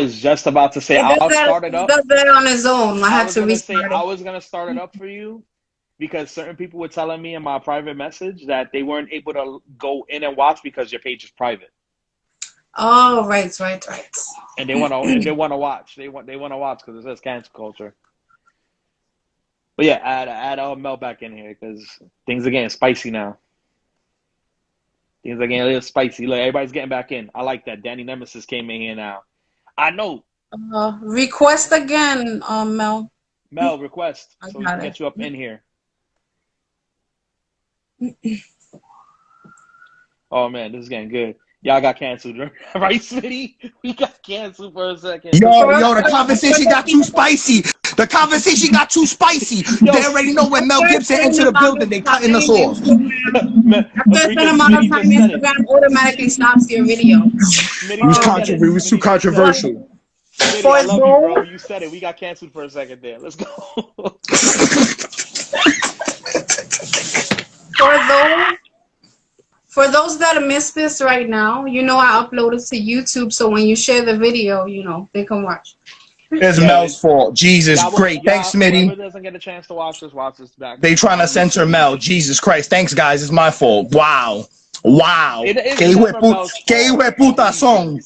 was just about to say It does I'll that. start it It up. does that on its own. I I had was to gonna say restart I it. was gonna start it up for you because certain people were telling me in my private message that they weren't able to go in and watch because your page is private, Oh, right, right, right. and they want to watch. They want to watch because it says cancel culture. But yeah, add Mel back in here because things are getting spicy now. Things are getting a little spicy. Look, everybody's getting back in. I like that. Danny Nemesis came in here now. I know. Request again, Mel. Mel, request I so we can got get you up in it. here. Oh man, this is getting good. Y'all got canceled, right, Smitty? We got canceled for a second. Yo, the conversation got too spicy. The conversation got too spicy. Yo, They already know when Mel After a Gibson certain entered the amount building, of they cutting us time, off. After a certain because amount of Smitty time, just said it. Instagram automatically stops your video. Smitty It just said it. was too Smitty just said it. controversial. Smitty, I For love you, bro. those, You said it. We got canceled for a second there. Let's go. for those, for those that miss this right now, I uploaded to YouTube, so when you share the video, they can watch. It's Yeah, Mel's fault. Jesus, great. Thanks, whoever Smitty. doesn't get a chance to watch this back. They trying to censor Mel. Jesus Christ. Thanks, guys. It's my fault. Wow. Wow. It Que is hijo de never pu- Mel's que hijo de fault. puta son.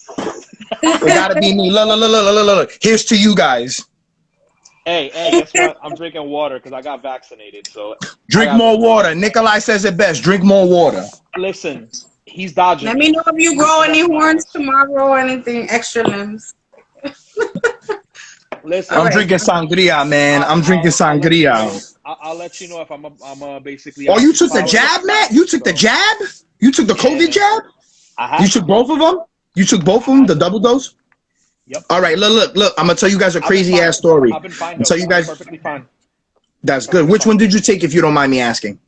It gotta be me. Look. Here's to you guys. Hey, guess what? I'm drinking water because I got vaccinated. So Drink more water. Nikolai says it best. Drink more water. Listen, he's dodging Let me. me know if you grow any That's my horns horse. tomorrow or anything extra limbs. Listen, All I'm right. drinking sangria, man. I'm drinking sangria. I'll let you know if I'm basically. Oh, you off took the power. jab, Matt? You took the So, jab? You took the COVID yeah, jab? I have You took to. both of them? You took both of them, the double dose? Yep. All right, look. I'm gonna tell you guys a I've been crazy fine. ass story. I've been fine I'll though. tell you I've been guys. perfectly fine. That's good. Perfectly Which fine. one did you take, if you don't mind me asking?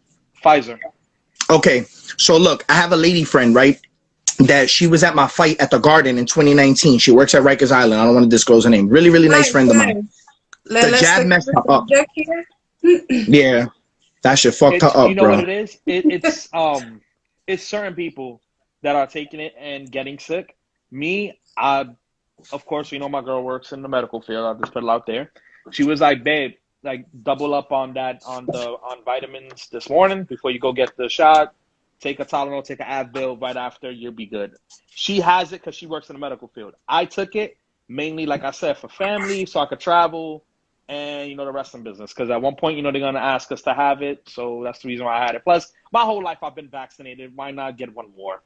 Pfizer. Okay, so look, I have a lady friend, right? That she was at my fight at the Garden in 2019. She works at Rikers Island. I don't want to disclose her name. Really, really nice friend of mine. The jab messed her up. Yeah, that shit fucked her You up, know what bro. it is? It's certain people that are taking it and getting sick. Me, of course, my girl works in the medical field. I'll just put it out there. She was like, babe, like double up on that on vitamins this morning before you go get the shot. Take a Tylenol, take an Advil right after, you'll be good. She has it because she works in the medical field. I took it mainly, like I said, for family, so I could travel and, the wrestling business. Because at one point, they're going to ask us to have it. So that's the reason why I had it. Plus, my whole life I've been vaccinated. Why not get one more?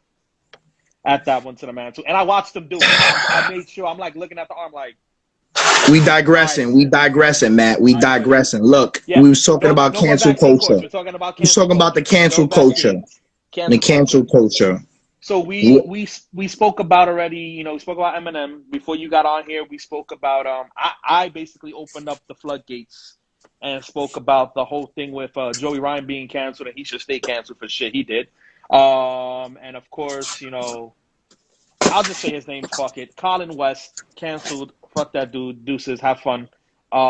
At that one to the man, too. And I watched them do it. I made sure. I'm like looking at the arm like. We digressing, Matt. We digressing. Look, Yeah, we was talking about no more cancel vaccine culture. course. We're talking about We're talking about the no cancel culture. vaccine. The cancel culture. So we spoke about already, we spoke about Eminem before you got on here. We spoke about I basically opened up the floodgates and spoke about the whole thing with Joey Ryan being canceled and he should stay canceled for shit he did. And of course, I'll just say his name, fuck it. Colin West canceled, fuck that dude, deuces, have fun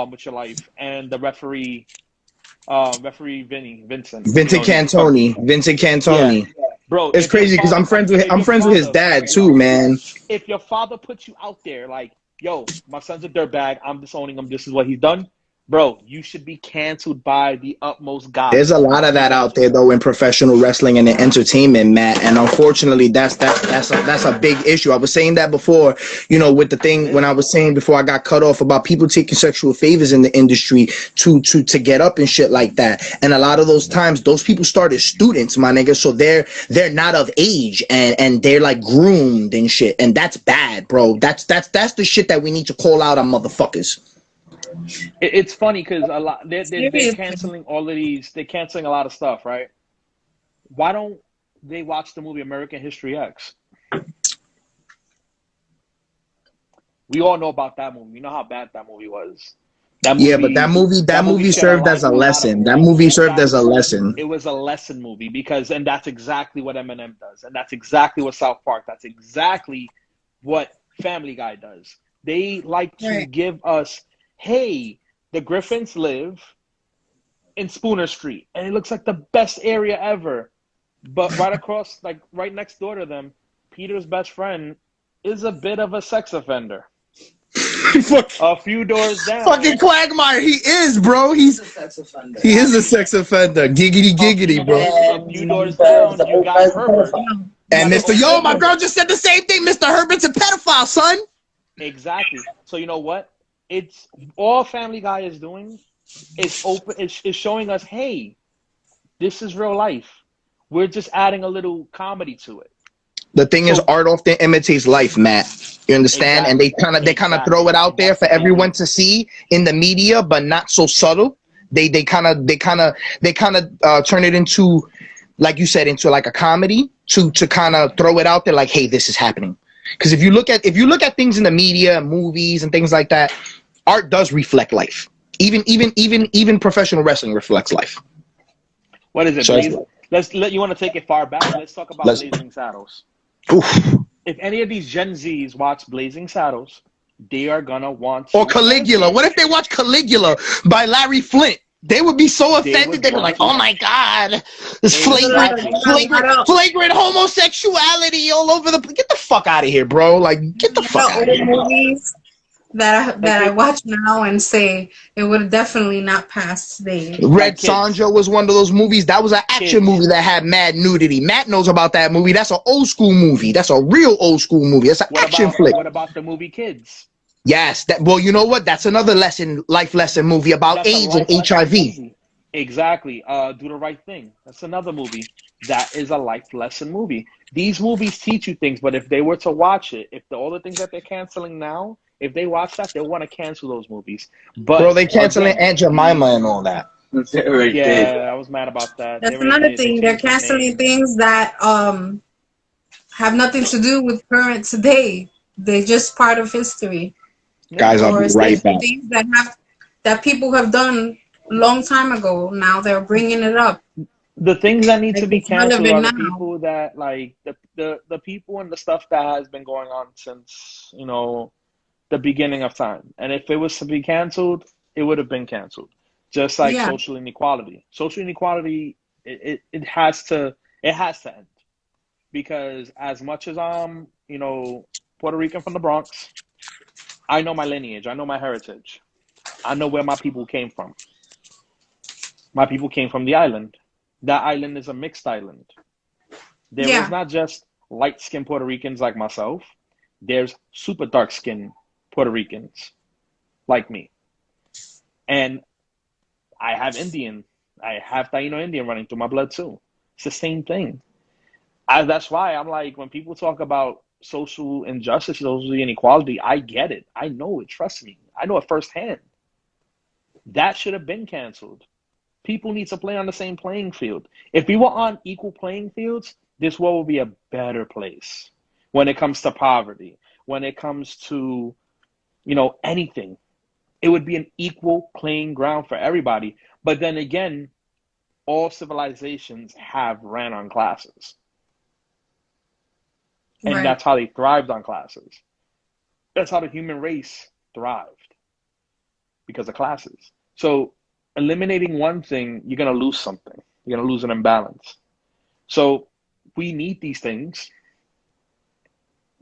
with your life. And the referee Vincent. Vincent Cantoni. Vincent Cantoni. Yeah. Bro, It's crazy because I'm friends with his dad too, man. If your father puts you out there like, yo, my son's a dirtbag, I'm disowning him, this is what he's done, bro, you should be canceled by the utmost God. There's a lot of that out there though in professional wrestling and in entertainment, Matt. And unfortunately, that's a big issue. I was saying that before, with the thing when I was saying before I got cut off about people taking sexual favors in the industry to get up and shit like that. And a lot of those times, those people start as students, my nigga. So they're not of age and they're like groomed and shit. And that's bad, bro. That's the shit that we need to call out on motherfuckers. It's funny because a lot they're canceling all of these. They're canceling a lot of stuff, right? Why don't they watch the movie American History X? We all know about that movie. You know how bad that movie was. But that movie served as a lesson. That movie served as a lesson. It was a lesson movie and that's exactly what Eminem does, and that's exactly what South Park. That's exactly what Family Guy does. They like to give us. Hey, the Griffins live in Spooner Street, and it looks like the best area ever. But right across, like right next door to them, Peter's best friend is a bit of a sex offender. A few doors down. Fucking Quagmire, he is, bro. He is a sex offender. Giggity, giggity, bro. A few doors down, you got Herbert. And my girl just said the same thing. Mr. Herbert's a pedophile, son. Exactly. So you know what? It's all Family Guy is doing is showing us, hey, this is real life. We're just adding a little comedy to it. The thing is, art often imitates life, Matt. You understand? Exactly. And they kind of throw it out there for everyone to see in the media, but not so subtle. They kind of turn it into, like you said, into like a comedy to kind of throw it out there, like, hey, this is happening. Because if you look at things in the media, movies, and things like that, art does reflect life. Even professional wrestling reflects life. What is it? So you want to take it far back? Let's talk about Blazing Saddles. Oof. If any of these Gen Zs watch Blazing Saddles, they are gonna want or Caligula. What if they watch Caligula by Larry Flint? They would be so offended. They'd be like, "Oh my God, this flagrant homosexuality all over the. Get the fuck out of here, bro! Like, get the fuck out of here." Movies that I watch now and say it would definitely not pass today. Red Sonja was one of those movies. That was an action movie that had mad nudity. Matt knows about that movie. That's an old school movie. That's a real old school movie. That's an action flick. What about the movie Kids? Yes. Well, you know what? That's another life lesson movie about AIDS and HIV. Exactly. Do the Right Thing. That's another movie that is a life lesson movie. These movies teach you things, but if they were to watch it, all the things that they're canceling now, if they watch that, they'll want to cancel those movies. But bro, they canceling Aunt Jemima and all that. I was mad about that. That's another thing. They're canceling things that have nothing to do with current today. They're just part of history. Guys, I'll be right back. Things that people have done a long time ago. Now they're bringing it up. The things that need to be canceled are the people that, like, the people and the stuff that has been going on since, the beginning of time. And if it was to be canceled, it would have been canceled. Just like social inequality. Social inequality, it has to end. Because as much as I'm, Puerto Rican from the Bronx, I know my lineage, I know my heritage. I know where my people came from. My people came from the island. That island is a mixed island. There is not just light-skinned Puerto Ricans like myself. There's super dark-skinned Puerto Ricans like me. And I have Taino Indian running through my blood too. It's the same thing. That's why I'm like, when people talk about social injustice, social inequality, I get it. I know it. Trust me. I know it firsthand. That should have been canceled. People need to play on the same playing field. If we were on equal playing fields, this world would be a better place when it comes to poverty, when it comes to, anything. It would be an equal playing ground for everybody. But then again, all civilizations have ran on classes. And that's how they thrived on classes. That's how the human race thrived, because of classes. So eliminating one thing, you're going to lose something. You're going to lose an imbalance. So we need these things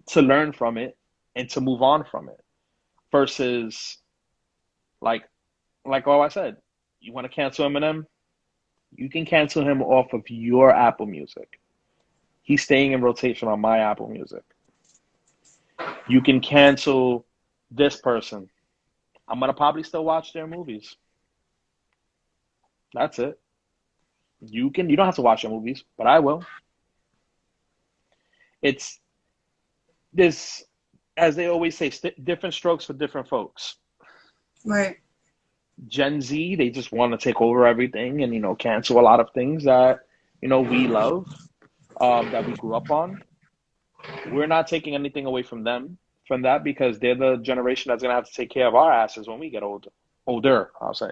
to learn from it and to move on from it. Versus, like all I said, you want to cancel Eminem? You can cancel him off of your Apple Music. He's staying in rotation on my Apple Music. You can cancel this person. I'm going to probably still watch their movies. That's it. You don't have to watch their movies, but I will. It's this, as they always say, different strokes for different folks. Right. Gen Z, they just want to take over everything and, cancel a lot of things that, we love, that we grew up on. We're not taking anything away from them from that, because they're the generation that's going to have to take care of our asses when we get older, I'll say.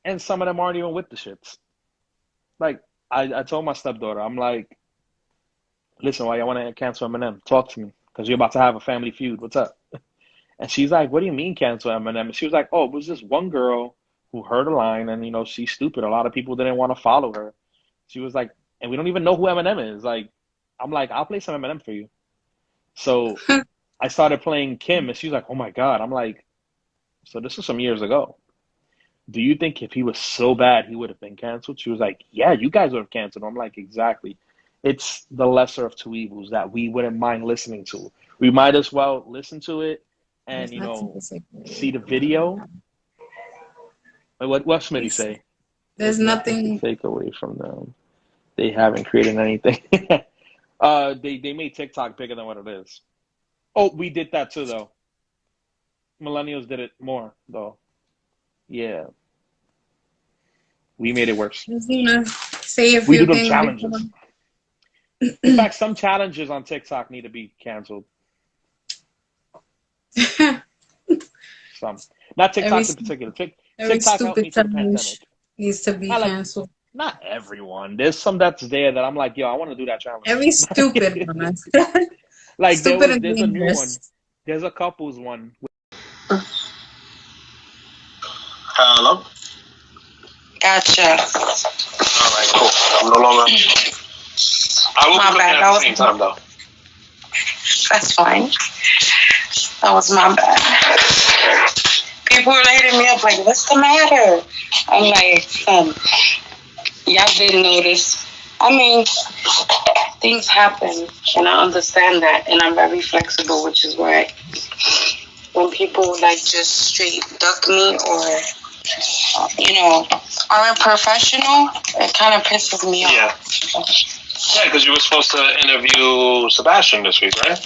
And some of them aren't even with the shits. Like, I told my stepdaughter, I'm like, listen, why you want to cancel Eminem? Talk to me, because you're about to have a family feud. What's up? And she's like, what do you mean cancel Eminem? And she was like, oh, it was this one girl who heard a line and, she's stupid. A lot of people didn't want to follow her. She was like, and we don't even know who Eminem is. Like, I'm like, I'll play some Eminem for you. So I started playing Kim, and she's like, "Oh my God!" I'm like, "So this is some years ago. Do you think if he was so bad, he would have been canceled?" She was like, "Yeah, you guys would have canceled." I'm like, "Exactly. It's the lesser of two evils that we wouldn't mind listening to. We might as well listen to it and There's nothing to say. see the video." What Smitty say? There's There's nothing to nothing. take away from them. They haven't created anything. They made TikTok bigger than what it is. Oh, we did that too, though. Millennials did it more, though. Yeah, we made it worse. Just gonna say a We do few them things challenges. In fact, some challenges on TikTok need to be canceled. before. Some, not TikTok Every in particular. every TikTok helped me stupid through the challenge pandemic. needs to be Not like canceled. not everyone. There's some that's there that I'm like, yo, I want to do that challenge. Every stupid one. Like Stupid and there's a new one. dangerous. There's a couples one. Hello? Gotcha. All right, cool. I'm no longer. I will be My looking bad. at That the was same time, though. That's fine. That was my bad. People were hitting me up like, "What's the matter?" I'm like, y'all didn't notice. I mean, things happen, and I understand that, and I'm very flexible, which is why when people like just straight duck me or aren't professional, it kind of pisses me off. Yeah, because you were supposed to interview Sebastian this week, right?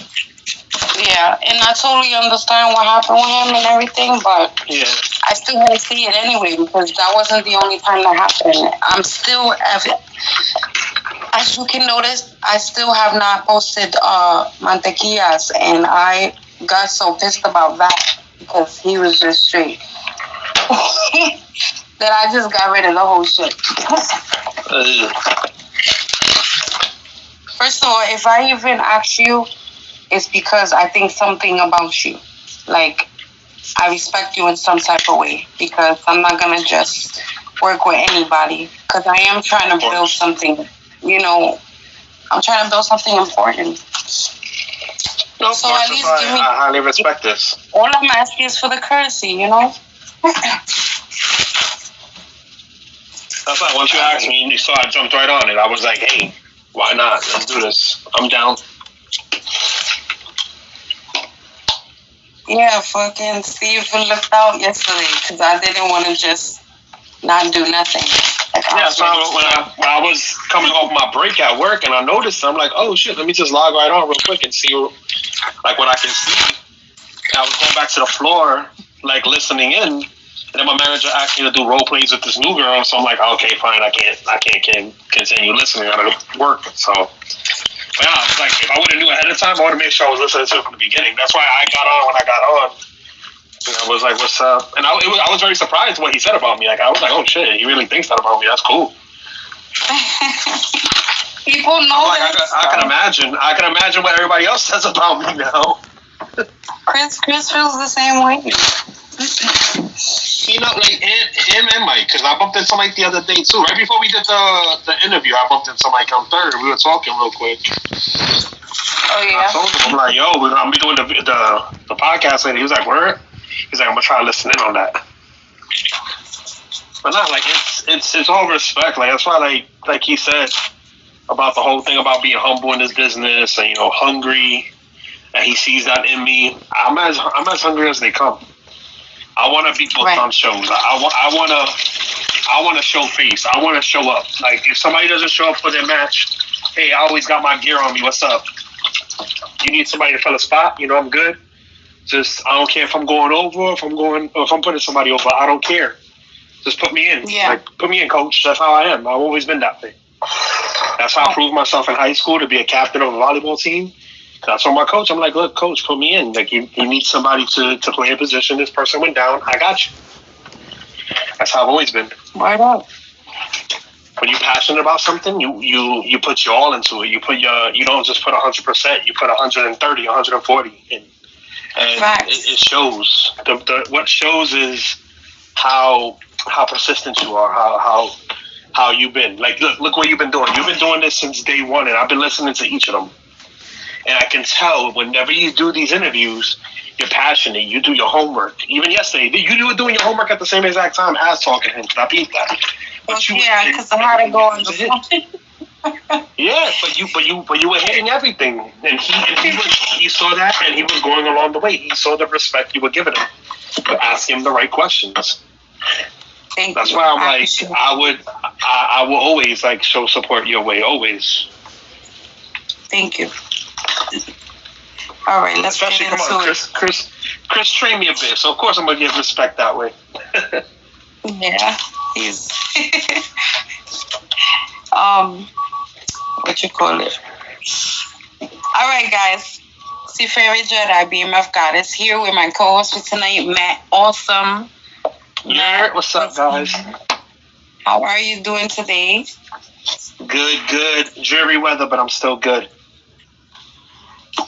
Yeah, and I totally understand what happened with him and everything, but Yeah. I still want to see it anyway because that wasn't the only time that happened. I'm still, as you can notice, I still have not posted Mantequillas, and I got so pissed about that because he was just straight that I just got rid of the whole shit. First of all, if I even ask you, it's because I think something about you. Like, I respect you in some type of way because I'm not going to just work with anybody because I am trying to build something, I'm trying to build something important. No, So at least give me, I highly respect this. all I'm asking is for the courtesy, That's why once you asked me, you saw I jumped right on it. I was like, hey, why not? Let's do this. I'm down. Yeah, fucking Steve looked out yesterday because I didn't want to just not do nothing. Yeah, so when I was coming off my break at work and I noticed, I'm like, oh shit, let me just log right on real quick and see what I can see. I was going back to the floor, like listening in, and then my manager asked me to do role plays with this new girl, so I'm like, okay, fine, I can't continue listening. I gotta work. So yeah, it's like if I would have knew ahead of time, I would have made sure I was listening to it from the beginning. That's why I got on when I got on. And I was like, "What's up?" And I was very surprised what he said about me. Like I was like, "Oh shit, he really thinks that about me. That's cool." People know like, that. I can imagine what everybody else says about me now. Chris feels the same way. Like him and Mike, because I bumped into Mike the other day too. Right before we did the interview, I bumped into Mike on third. We were talking real quick. Oh yeah. I told him, I'm like, yo, I'm gonna be doing the podcast later. He was like, word? He's like, I'm gonna try to listen in on that. But not like it's all respect. Like that's why like he said about the whole thing about being humble in this business and hungry, and he sees that in me. I'm as hungry as they come. I want to be booked on shows. I want to show face. I want to show up. Like if somebody doesn't show up for their match, hey, I always got my gear on me. What's up? You need somebody to fill a spot? I'm good. Just I don't care if I'm going over, if I'm putting somebody over. I don't care. Just put me in. Yeah. Like put me in, coach. That's how I am. I've always been that way. That's how I proved myself in high school to be a captain of a volleyball team. I told my coach, I'm like, look, coach, put me in. Like, you need somebody to play a position. This person went down. I got you. That's how I've always been. Why not? When you're passionate about something, you put your all into it. You don't just put 100%. You put 130, 140 in. And it shows. What shows is how persistent you are. How you've been. Like, look what you've been doing. You've been doing this since day one, and I've been listening to each of them. And I can tell whenever you do these interviews, you're passionate. You do your homework. Even yesterday, you were doing your homework at the same exact time as talking to him. I beat that. But yeah, because I had to go on the phone. Yeah, but you were hitting everything, and he saw that, and he was going along the way. He saw the respect you were giving him for asking him the right questions. That's why I'm like, I will always like show support your way, always. Thank you. All right, let's Especially, get into it. Chris trained me a bit, so of course I'm gonna give respect that way. Yeah, he's what you call it? All right, guys. Siferi Jedi, BMF Goddess, here with my co-host for tonight, Matt Awesome. Yeah, what's up, guys? How are you doing today? Good. Dreary weather, but I'm still good.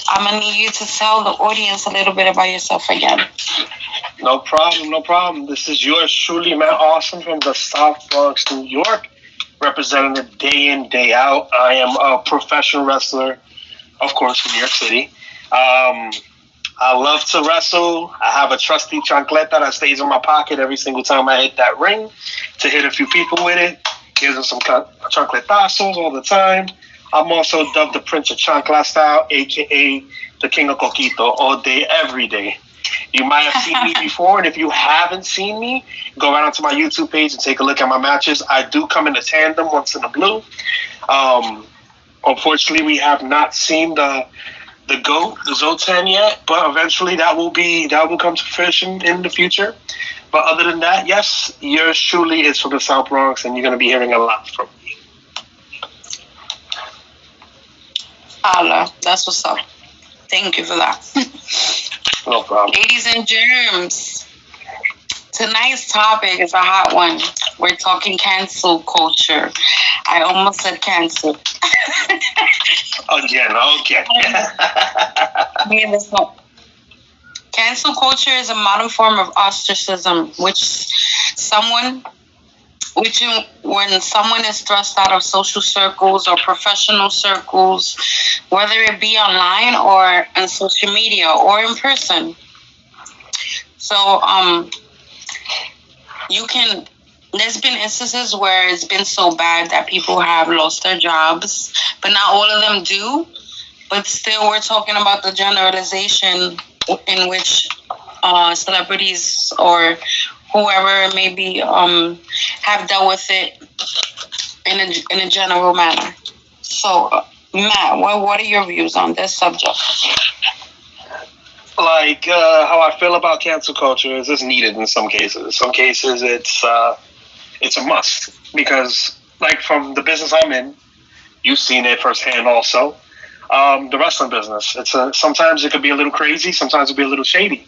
I'm gonna need you to tell the audience a little bit about yourself again. No problem. This is yours truly, Matt Awesome from the South Bronx, New York, representing it day in, day out. I am a professional wrestler, of course, from New York City. I love to wrestle. I have a trusty chancleta that stays in my pocket every single time I hit that ring to hit a few people with it. Gives them some chancletazos all the time. I'm also dubbed the Prince of Chancla style, a.k.a. the King of Coquito, all day, every day. You might have seen me before, and if you haven't seen me, go right onto my YouTube page and take a look at my matches. I do come in a tandem, once in the blue. Unfortunately, we have not seen the GOAT, the Zotan yet, but eventually that will come to fruition in the future. But other than that, yes, yours truly is from the South Bronx, and you're going to be hearing a lot from me. Allah, that's what's up. Thank you for that. No problem. Ladies and germs, tonight's topic is a hot one. We're talking cancel culture. I almost said cancel. Again, okay. Cancel culture is a modern form of ostracism, when someone is thrust out of social circles or professional circles, whether it be online or on social media or in person. So, there's been instances where it's been so bad that people have lost their jobs, but not all of them do. But still, we're talking about the generalization in which celebrities or whoever it may be have dealt with it in a general manner. So, Matt, what are your views on this subject? Like, how I feel about cancel culture is it's needed in some cases. In some cases, it's a must because, like, from the business I'm in, you've seen it firsthand also. The wrestling business, sometimes it could be a little crazy, sometimes it could be a little shady.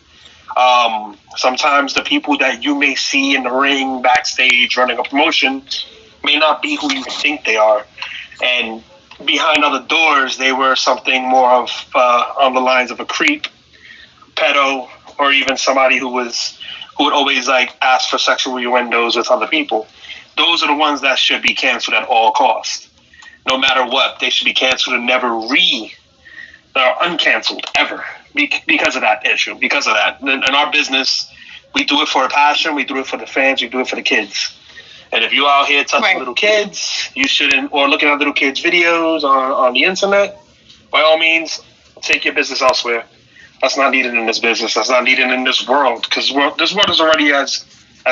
Sometimes the people that you may see in the ring, backstage, running a promotion may not be who you think they are. And behind other doors, they were something more of on the lines of a creep, pedo, or even somebody who would always like ask for sexual innuendos with other people. Those are the ones that should be canceled at all costs. No matter what, they should be canceled and never they're uncanceled ever because of that issue, because of that. In our business, we do it for a passion, we do it for the fans, we do it for the kids. And if you're out here touching little kids, you shouldn't, or looking at little kids' videos on the internet, by all means, take your business elsewhere. That's not needed in this business. That's not needed in this world, because this world is already as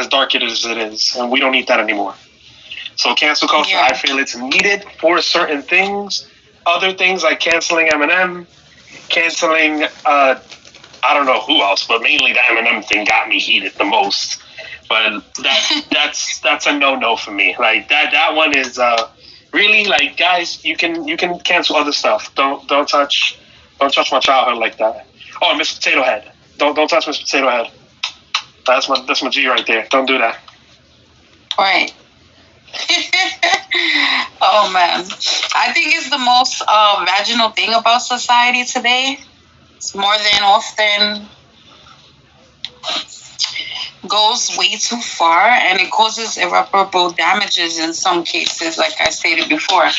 dark as it is, and we don't need that anymore. So cancel culture, I feel it's needed for certain things. Other things like canceling Eminem, canceling, I don't know who else, but mainly the Eminem thing got me heated the most. But that's a no for me. Like that one is really like, guys, you can cancel other stuff. Don't touch my childhood like that. Oh, Mr. Potato Head. Don't touch Mr. Potato Head. That's my G right there. Don't do that. Right. Oh man, I think it's the most vaginal thing about society today. It's more than often goes way too far, and it causes irreparable damages in some cases, like I stated before.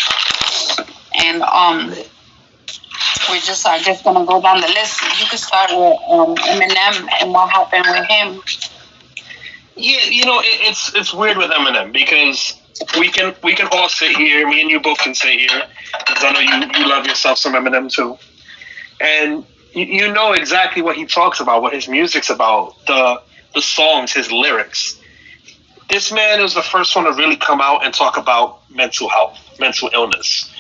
And are just gonna go down the list. You could start with Eminem and what happened with him. Yeah, it's weird with Eminem because we can all sit here. Me and you both can sit here because I know you love yourself some Eminem too, and you know exactly what he talks about, what his music's about, the songs, his lyrics. This man is the first one to really come out and talk about mental health, mental illness.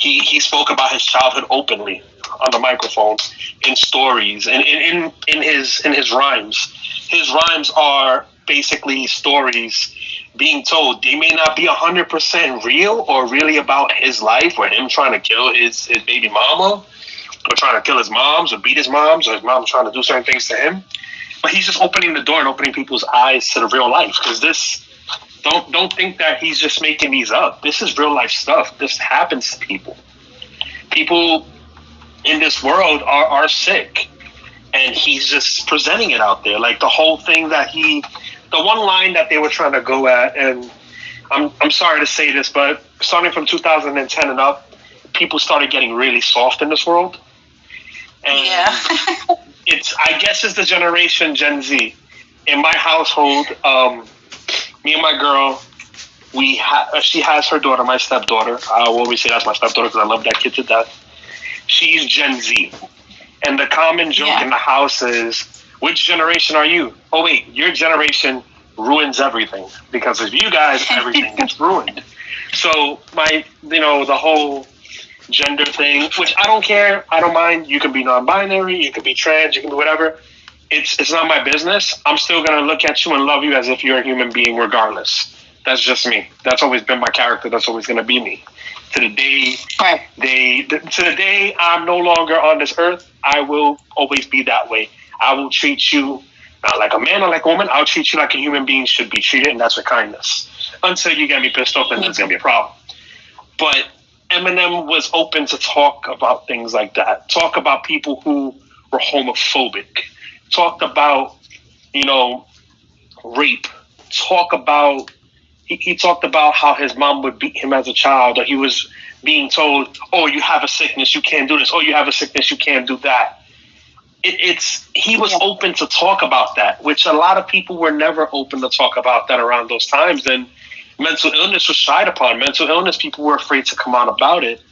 He spoke about his childhood openly on the microphone, in stories, and in his rhymes. His rhymes are basically stories being told. They may not be 100% real or really about his life or him trying to kill his baby mama or trying to kill his moms or beat his moms or his mom trying to do certain things to him. But he's just opening the door and opening people's eyes to the real life, because this don't think that he's just making these up. This is real life stuff. This happens to people. People in this world are sick, and he's just presenting it out there. Like the whole thing that the one line that they were trying to go at, and I'm sorry to say this, but starting from 2010 and up, people started getting really soft in this world. And Yeah. I guess it's the generation Gen Z. In my household, me and my girl, she has her daughter, my stepdaughter. I will always say that's my stepdaughter because I love that kid to death. She's Gen Z. And the common joke in the house is, which generation are you? Oh, wait, your generation ruins everything. Because of you guys, everything gets ruined. So the whole gender thing, which I don't care, I don't mind. You can be non-binary, you can be trans, you can be whatever. It's not my business. I'm still going to look at you and love you as if you're a human being regardless. That's just me. That's always been my character. That's always going to be me. To the day I'm no longer on this earth, I will always be that way. I will treat you not like a man or like a woman. I'll treat you like a human being should be treated, and that's with kindness. Until you get me pissed off, then there's going to be a problem. But Eminem was open to talk about things like that. Talk about people who were homophobic. Talked about, rape. He talked about how his mom would beat him as a child, or he was being told, oh, you have a sickness, you can't do this. Oh, you have a sickness, you can't do that. He was open to talk about that, which a lot of people were never open to talk about that around those times. And mental illness was shied upon. Mental illness, people were afraid to come out about it.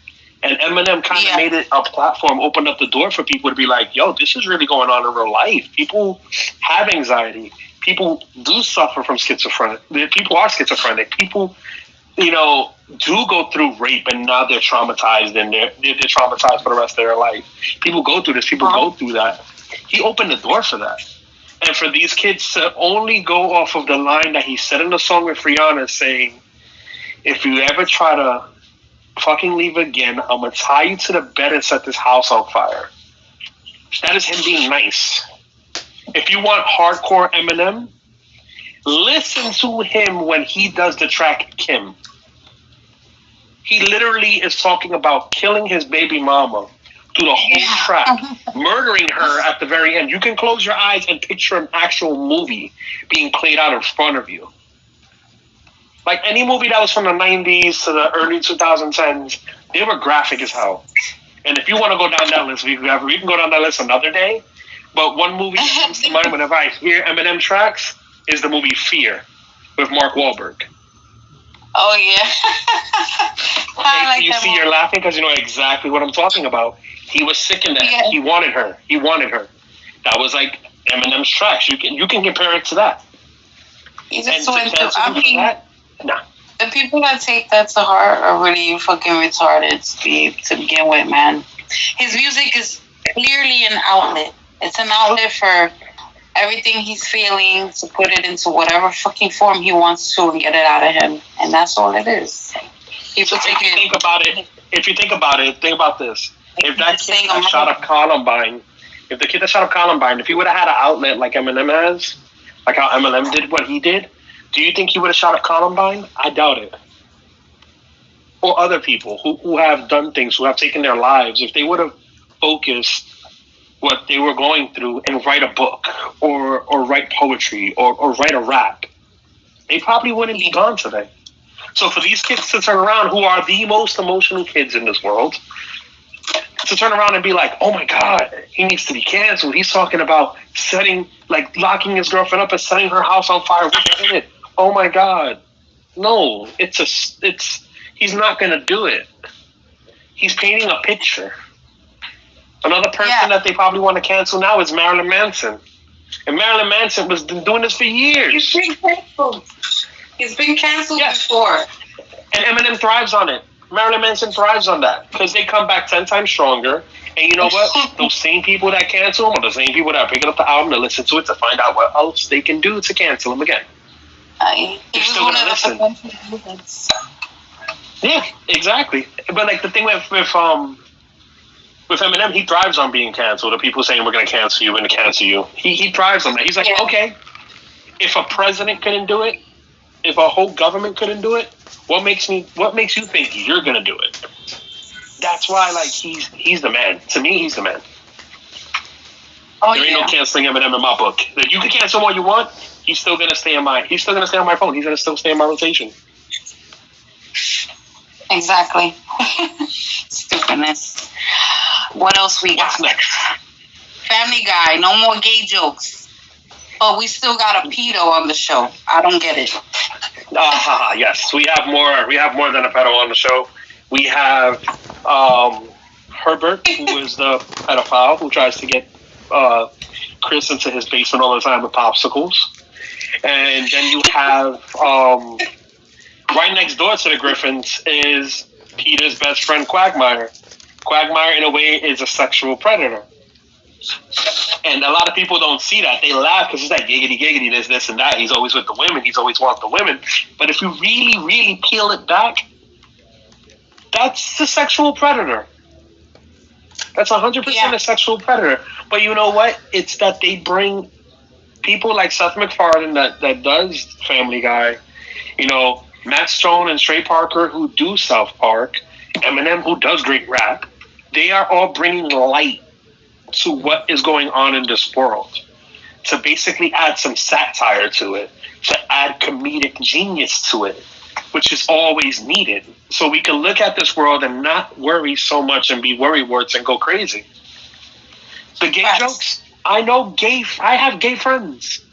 And Eminem kind of made it a platform, opened up the door for people to be like, yo, this is really going on in real life. People have anxiety. People do suffer from schizophrenia. People are schizophrenic. People, do go through rape, and now they're traumatized, and they're traumatized for the rest of their life. People go through this. People go through that. He opened the door for that. And for these kids to only go off of the line that he said in the song with Rihanna saying, if you ever try to fucking leave again, I'm going to tie you to the bed and set this house on fire. That is him being nice. If you want hardcore Eminem, listen to him when he does the track Kim. He literally is talking about killing his baby mama through the whole track, murdering her at the very end. You can close your eyes and picture an actual movie being played out in front of you. Like any movie that was from the 90s to the early 2010s, they were graphic as hell. And if you want to go down that list, we can go down that list another day. But one movie that comes to mind whenever I hear Eminem tracks is the movie Fear with Mark Wahlberg. Oh, yeah. You see, you're laughing because you know exactly what I'm talking about. He was sick in that. Yeah. He wanted her. That was like Eminem's tracks. You can compare it to that. He just went through. Nah. The people that take that to heart are really fucking retarded to begin with, man. His music is clearly an outlet. It's an outlet for everything he's feeling, to put it into whatever fucking form he wants to and get it out of him. And that's all it is. If you think about it, think about this. If that kid that shot up Columbine, if he would have had an outlet like Eminem has, like how Eminem did what he did, do you think he would have shot up Columbine? I doubt it. Or other people who have done things, who have taken their lives, if they would have focused what they were going through and write a book or write poetry or write a rap, they probably wouldn't be gone today. So for these kids to turn around, who are the most emotional kids in this world, to turn around and be like, oh my God, he needs to be canceled. He's talking about locking his girlfriend up and setting her house on fire with her in it. Oh my God. No, he's not going to do it. He's painting a picture. Another person that they probably want to cancel now is Marilyn Manson. And Marilyn Manson was doing this for years. He's been canceled. He's been canceled before. And Eminem thrives on it. Marilyn Manson thrives on that because they come back 10 times stronger. And you know what? Those same people that cancel him are the same people that are picking up the album to listen to it to find out what else they can do to cancel him again. He was one of the movements. Yeah, exactly. But like the thing with Eminem, he thrives on being canceled. The people saying we're going to cancel you, we're going to cancel you. He thrives on that. He's like, okay, if a president couldn't do it, if a whole government couldn't do it, what makes you think you're going to do it? That's why, like, he's the man. To me, he's the man. There ain't no canceling Eminem in my book. Like, you can cancel all you want. He's still going to stay on my phone. He's going to still stay in my rotation. Exactly. Stupidness. What else we got? What's next? Family Guy. No more gay jokes. But we still got a pedo on the show. I don't get it. Yes, we have more. We have more than a pedo on the show. We have Herbert, who is the pedophile who tries to get Chris into his basement all the time with popsicles. And then you have right next door to the Griffins is Peter's best friend, Quagmire. Quagmire, in a way, is a sexual predator. And a lot of people don't see that. They laugh because it's like giggity, giggity, this, and that. He's always with the women. He's always wants the women. But if you really, really peel it back, that's the sexual predator. That's 100% a sexual predator. But you know what? It's that they bring people like Seth MacFarlane that does Family Guy, you know, Matt Stone and Trey Parker who do South Park, Eminem who does great rap. They are all bringing light to what is going on in this world, to basically add some satire to it, to add comedic genius to it, which is always needed. So we can look at this world and not worry so much and be worrywarts and go crazy. The gay jokes, I have gay friends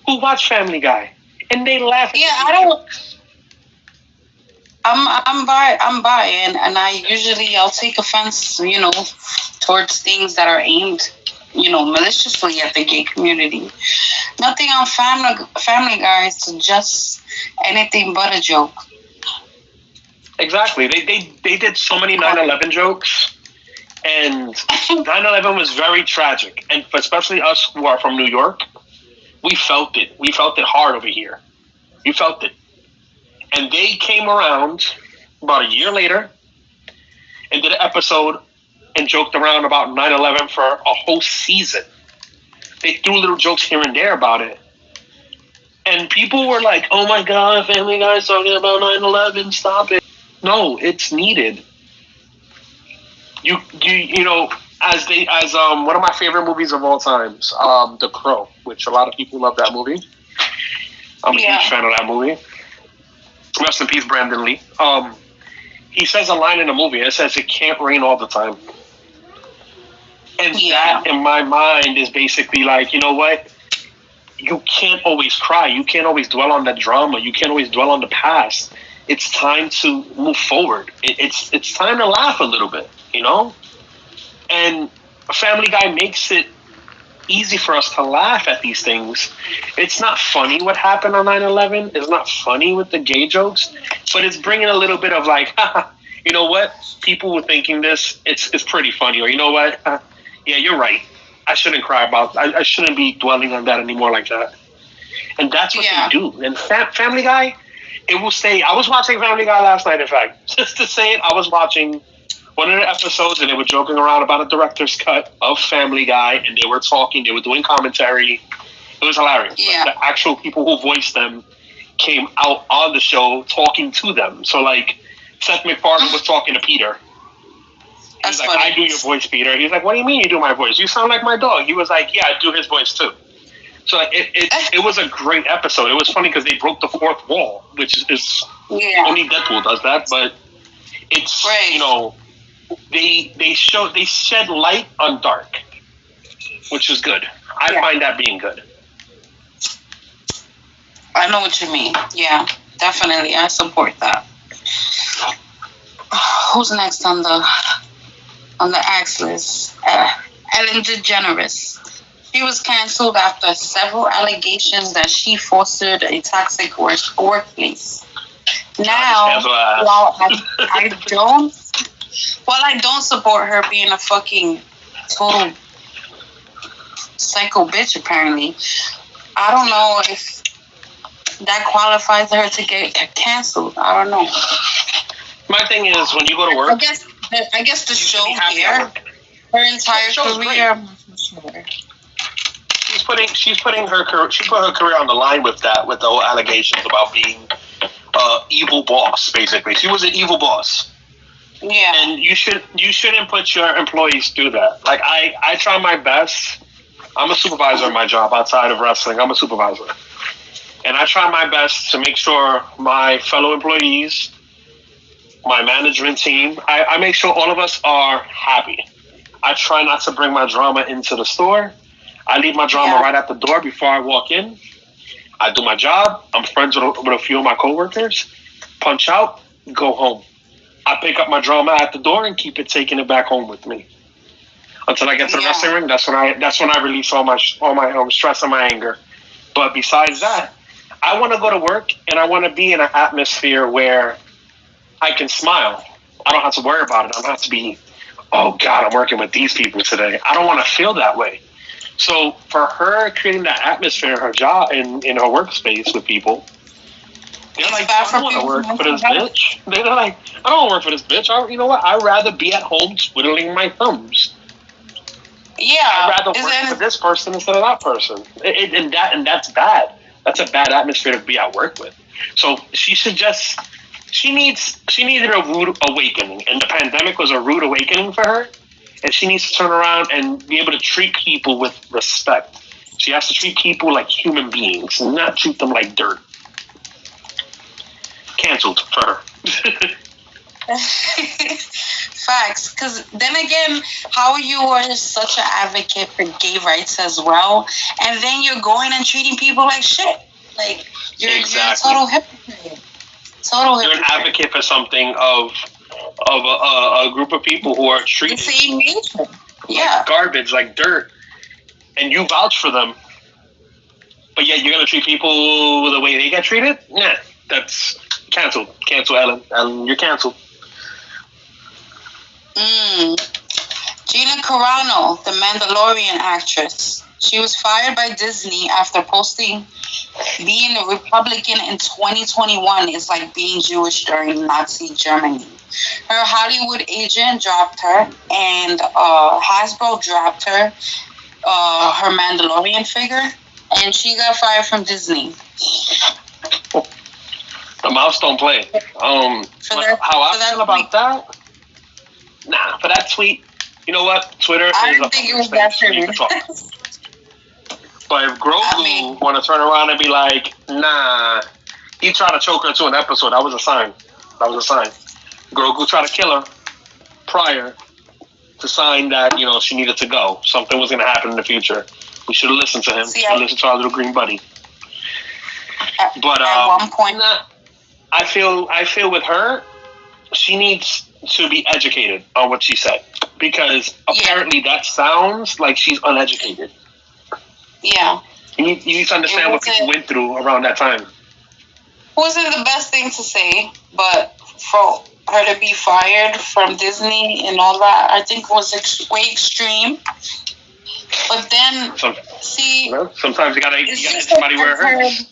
who watch Family Guy and they laugh at jokes. I'm buying, and I'll take offense, you know, towards things that are aimed, you know, maliciously at the gay community. Nothing on Family Guy is just anything but a joke. Exactly. They did so many 9/11 jokes, and 9/11 was very tragic, and especially us who are from New York, we felt it. We felt it hard over here. We felt it. And they came around about a year later and did an episode and joked around about 9/11 for a whole season. They threw little jokes here and there about it. And people were like, oh my God, Family Guy's talking about 9/11, stop it. No, it's needed. You know, as one of my favorite movies of all times, The Crow, which a lot of people love that movie. I'm a huge fan of that movie. Rest in peace, Brandon Lee. He says a line in the movie. It says, it can't rain all the time. And that, in my mind, is basically like, you know what? You can't always cry. You can't always dwell on that drama. You can't always dwell on the past. It's time to move forward. It's time to laugh a little bit, you know? And Family Guy makes it easy for us to laugh at these things. It's not funny what happened on 9/11. It's not funny with the gay jokes, but it's bringing a little bit of like, you know what? People were thinking this. It's pretty funny. Or you know what? Yeah, you're right. I shouldn't cry about. I shouldn't be dwelling on that anymore like that. And that's what they do. And Family Guy, it will stay. I was watching Family Guy last night. In fact, just to say it, I was watching one of the episodes, and they were joking around about a director's cut of Family Guy, and they were talking, they were doing commentary. It was hilarious. Yeah. Like, the actual people who voiced them came out on the show talking to them. So, like, Seth MacFarlane was talking to Peter. He's like, I do your voice, Peter. He's like, what do you mean you do my voice? You sound like my dog. He was like, yeah, I do his voice too. So, like, it was a great episode. It was funny because they broke the fourth wall, which is only Deadpool does that, but it's, you know, they shed light on dark, which is good. I find that being good. I know what you mean. Yeah, definitely. I support that. Who's next on the axe list? Ellen DeGeneres. She was canceled after several allegations that she fostered a toxic workplace. Now, while I don't support her being a fucking total psycho bitch, apparently, I don't know if that qualifies her to get canceled. I don't know. My thing is, when you go to work, I guess the show here, her entire career. She put her career on the line with the whole allegations about being evil boss. Basically, she was an evil boss. Yeah. And you shouldn't put your employees through that. Like I try my best. I'm a supervisor in my job outside of wrestling. I'm a supervisor. And I try my best to make sure my fellow employees, my management team, I make sure all of us are happy. I try not to bring my drama into the store. I leave my drama right at the door before I walk in. I do my job. I'm friends with a few of my coworkers. Punch out, go home. I pick up my drama at the door and keep it, taking it back home with me. Until I get to the wrestling ring, that's when I release all my stress and my anger. But besides that, I want to go to work and I want to be in an atmosphere where I can smile. I don't have to worry about it. I don't have to be, oh God, I'm working with these people today. I don't want to feel that way. So for her creating that atmosphere in her job, in her workspace with people, they're like, I don't want to work for this bitch. They're like, I don't want to work for this bitch. You know what? I'd rather be at home twiddling my thumbs. Yeah, I'd rather work for this person instead of that person. And that's bad. That's a bad atmosphere to be at work with. So she needed a rude awakening, and the pandemic was a rude awakening for her. And she needs to turn around and be able to treat people with respect. She has to treat people like human beings, not treat them like dirt. Canceled for her. Facts. Because then again, how you are such an advocate for gay rights as well, and then you're going and treating people like shit. Like, you're a total hypocrite. You're an advocate for something of a group of people who are treated like garbage, like dirt, and you vouch for them, but yet you're going to treat people the way they get treated? Nah, that's canceled. Cancel, Ellen. You're canceled. Gina Carano, the Mandalorian actress. She was fired by Disney after posting being a Republican in 2021 is like being Jewish during Nazi Germany. Her Hollywood agent dropped her, and Hasbro dropped her Mandalorian figure, and she got fired from Disney. The mouse don't play. How I feel about that? Nah, for that tweet, you know what? Twitter I is didn't think it was that serious. But if Grogu want to turn around and be like, nah, he tried to choke her to an episode, that was a sign. Grogu tried to kill her prior to sign that, she needed to go. Something was going to happen in the future. We should have listened to him. Should have listened to our little green buddy. But at one point, I feel with her, she needs to be educated on what she said, because apparently that sounds like she's uneducated. Yeah. You need to understand what people went through around that time. Wasn't the best thing to say, but for her to be fired from Disney and all that, I think was way extreme. But then, sometimes you gotta hit somebody where it hurts.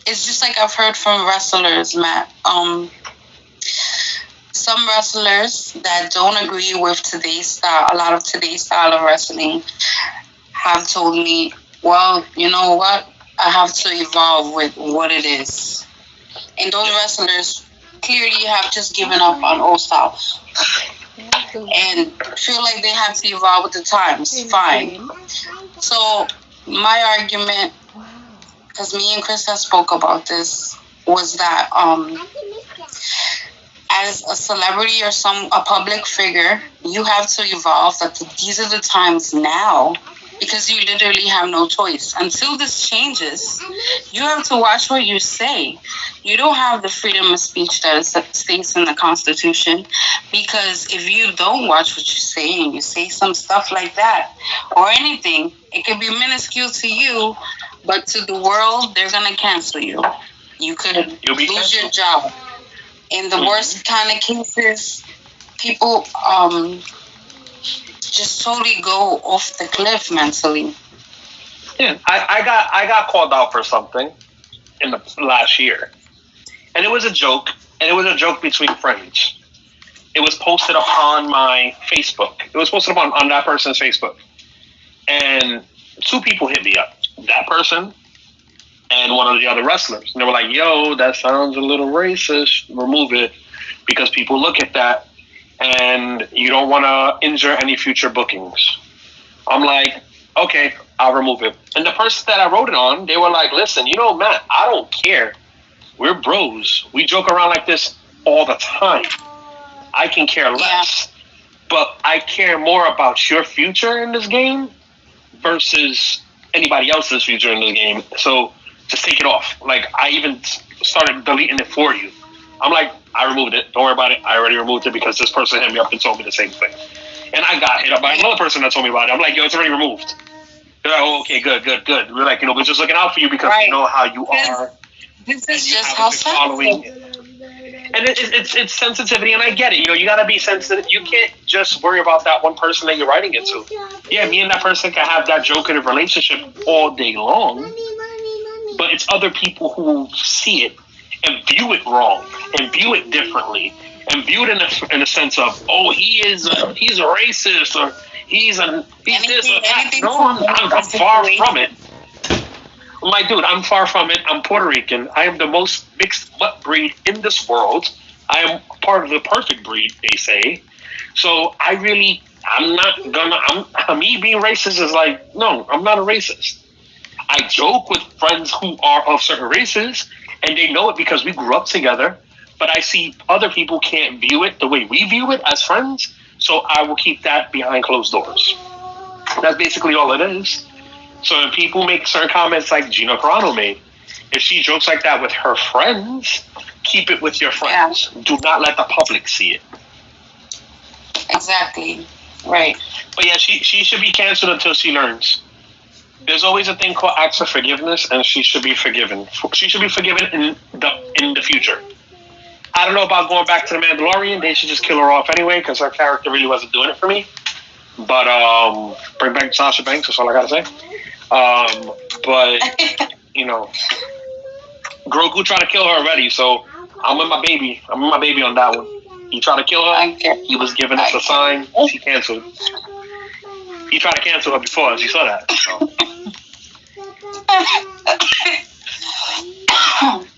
It's just like I've heard from wrestlers, Matt. Some wrestlers that don't agree with today's style, a lot of today's style of wrestling, have told me, well, you know what? I have to evolve with what it is. And those wrestlers clearly have just given up on old style and feel like they have to evolve with the times. Fine. So my argument, because me and Chris have spoke about this, was that as a celebrity or a public figure, you have to evolve that these are the times now, because you literally have no choice. Until this changes, you have to watch what you say. You don't have the freedom of speech that states in the Constitution, because if you don't watch what you say and you say some stuff like that or anything, it could be minuscule to you, but to the world, they're going to cancel you. You could lose your job. In the worst kind of cases, people just totally go off the cliff mentally. Yeah, I got called out for something in the last year, and it was a joke, and it was a joke between friends. It was posted up on my Facebook. It was posted up on that person's Facebook, and two people hit me up. That person and one of the other wrestlers, and they were like, "Yo, that sounds a little racist. Remove it, because people look at that, and you don't want to injure any future bookings." I'm like, okay, I'll remove it. And the person that I wrote it on, they were like, "Listen, Matt, I don't care. We're bros. We joke around like this all the time. I can care less. But I care more about your future in this game versus anybody else's future in this game. So just take it off." Like, I even started deleting it for you. I'm like, I removed it. Don't worry about it. I already removed it because this person hit me up and told me the same thing. And I got hit up by another person that told me about it. I'm like, yo, it's already removed. They're like, oh, okay, good. We're like, we're just looking out for you because we know how you are. This is just how following. And it's sensitivity, and I get it. You got to be sensitive. You can't just worry about that one person that you're writing it to. Yeah, me and that person can have that joking relationship all day long, but it's other people who see it and view it wrong and view it differently and view it in a sense of, oh, he's a racist, or he's this or that. No, I'm far from it. I'm like, dude, I'm far from it. I'm Puerto Rican. I am the most mixed breed in this world. I am part of the perfect breed, they say. So me being racist is like, no, I'm not a racist. I joke with friends who are of certain races, and they know it because we grew up together. But I see other people can't view it the way we view it as friends, so I will keep that behind closed doors. That's basically all it is. So when people make certain comments like Gina Carano made, if she jokes like that with her friends, keep it with your friends. Yeah. Do not let the public see it. Exactly. Right. But yeah, she should be canceled until she learns. There's always a thing called acts of forgiveness, and she should be forgiven. She should be forgiven in the future. I don't know about going back to the Mandalorian. They should just kill her off anyway, because her character really wasn't doing it for me. But bring back Sasha Banks. That's all I gotta say. But Grogu tried to kill her already, so I'm with my baby. I'm with my baby on that one. He tried to kill her. He was giving us a sign. She canceled. He tried to cancel her before. She saw that. So.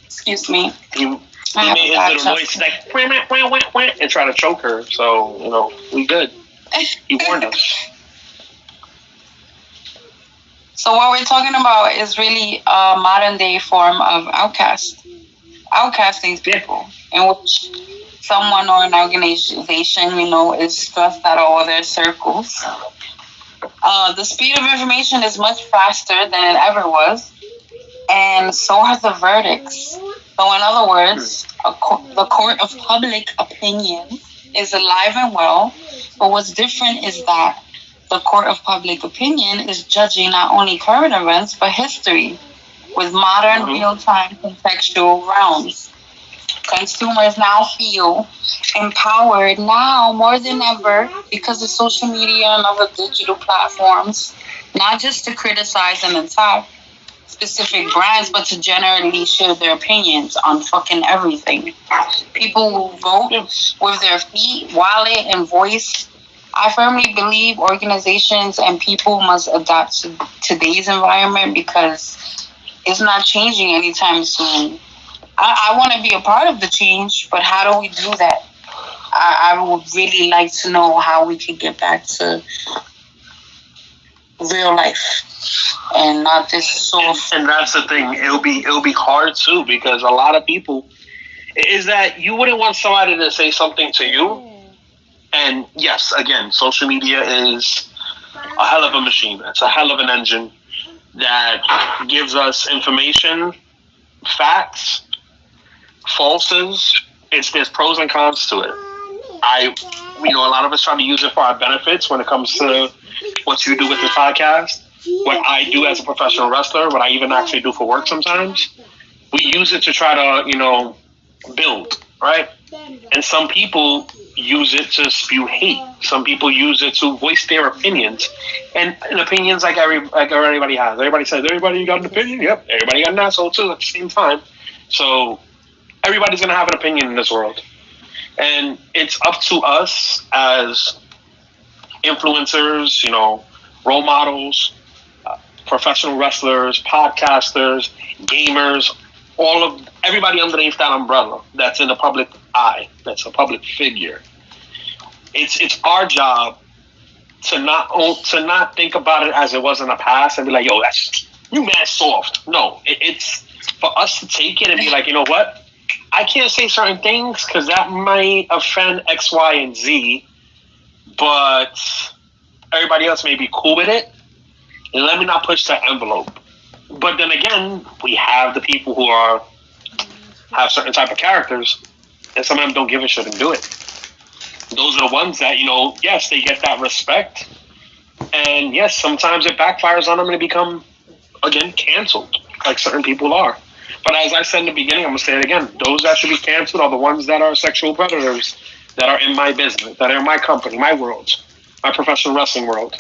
Excuse me. He made his little voice like and try to choke her. So we good. He warned us. So what we're talking about is really a modern day form of outcasting people, in which someone or an organization, is thrust out of all their circles. The speed of information is much faster than it ever was, and so are the verdicts. So in other words, the court of public opinion is alive and well, but what's different is that the court of public opinion is judging not only current events, but history with modern real-time contextual realms. Consumers now feel empowered now more than ever because of social media and other digital platforms, not just to criticize and attack specific brands, but to generally share their opinions on fucking everything. People will vote with their feet, wallet, and voice. I firmly believe organizations and people must adapt to today's environment because it's not changing anytime soon. I want to be a part of the change, but how do we do that? I would really like to know how we can get back to real life and not this soft. And that's the thing. It'll be hard too, because a lot of people, is that you wouldn't want somebody to say something to you. And yes, again, social media is a hell of a machine. It's a hell of an engine that gives us information, facts, falses. There's pros and cons to it. A lot of us try to use it for our benefits when it comes to what you do with this podcast, what I do as a professional wrestler, what I even actually do for work sometimes. We use it to try to, build, right? And some people use it to spew hate. Some people use it to voice their opinions. And opinions like everybody has. Everybody says, everybody got an opinion? Yep. Everybody got an asshole too at the same time. So everybody's going to have an opinion in this world. And it's up to us as influencers, role models, professional wrestlers, podcasters, gamers, everybody underneath that umbrella that's in the public eye, that's a public figure. It's our job to not think about it as it was in the past and be like, yo, you mad soft. No, it's for us to take it and be like, you know what? I can't say certain things because that might offend X, Y, and Z, but everybody else may be cool with it. And let me not push that envelope. But then again, we have the people who have certain type of characters, and some of them don't give a shit and do it. Those are the ones that, yes, they get that respect. And yes, sometimes it backfires on them and they become, again, canceled, like certain people are. But as I said in the beginning, I'm going to say it again. Those that should be canceled are the ones that are sexual predators, that are in my business, that are in my company, my world, my professional wrestling world.